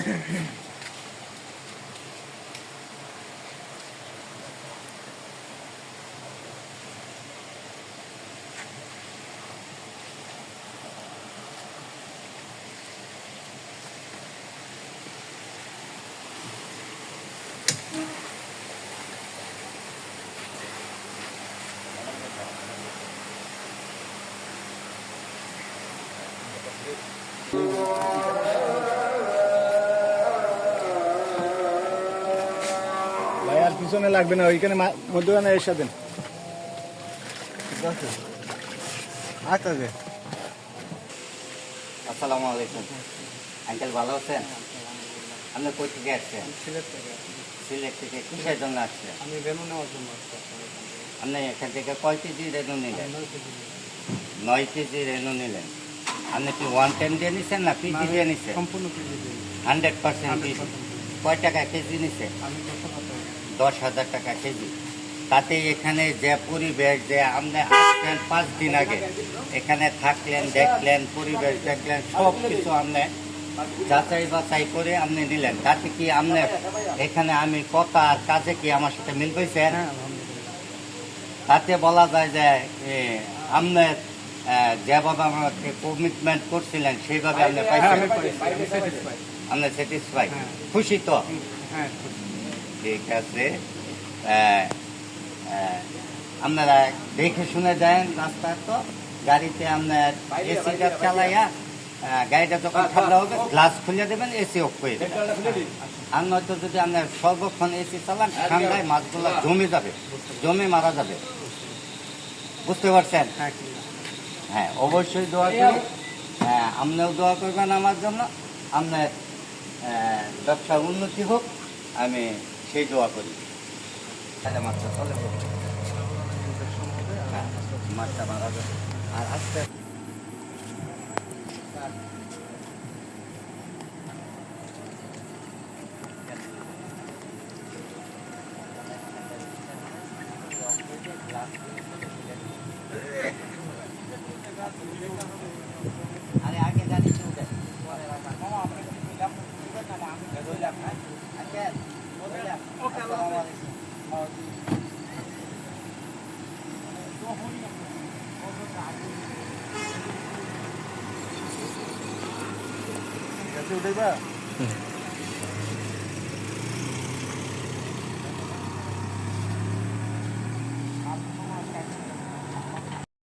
ভাই আর পিছনে লাগবে না, ওইখানে মধ্যখানে এসে দেন। আচ্ছা যে আসসালামু আলাইকুম আঙ্কেল, ভালো আছেন? আপনি কই থেকে আসছেন? সিলেট থেকে। সিলেট থেকে কিসের জন্য আসছেন? আমি রেনু নেওয়ার জন্য আসছি। আপনি এখান থেকে কয় কেজি রেনু নিলেন? 9 কেজি রেনু নিলেন। আপনি কি ওয়ান টাইম দিয়ে নিচ্ছেন না পিজি দিয়ে নিচ্ছেন? সম্পূর্ণ পিজি দিই। 100% পিজি। কয় টাকা কেজি নিচ্ছে? আমি 10,000 টাকা কেজি। তাতে এখানে যে পরিবেশ, যে আপনি আসলেন 5 দিন আগে, এখানে থাকলেন, দেখলেন, পরিবেশ দেখলেন, সব কিছু আপনি যাচাই বাছাই করে আপনি নিলেন। তাতে কি আপনার এখানে আমি কথা আর কাজে কি আমার সাথে মিল পেয়েছেন? হ্যাঁ আলহামদুলিল্লাহ। তাতে বলা যায় যে আপনার যেভাবে আমাকে কমিটমেন্ট করছিলেন সেইভাবে আপনি পাইছেন। আপনি স্যাটিসফাই, খুশি তো? হ্যাঁ ঠিক আছে। আপনারা দেখে শুনে দেন রাস্তা, তো গাড়িতে আপনার এসিটা চালাইয়া গাড়িটা যখন ঠান্ডা হবে গ্লাস খুলে দেবেন, এসি অফ করে দেবেন। আর নয়তো যদি আপনার সর্বক্ষণ এসি চালান, ঠান্ডায় মাছগুলো জমে যাবে, জমে মারা যাবে। বুঝতে পারছেন? হ্যাঁ, অবশ্যই দোয়া করি। হ্যাঁ, আপনিও দোয়া করবেন আমার জন্য, আপনার ব্যবসার উন্নতি হোক, আমি সেই দোয়া করি। মাছটা চলে যাবে, হ্যাঁ, মাছটা মারা যাবে। আর আস্তে আরে আগে গাড়ি চলবে। উঠে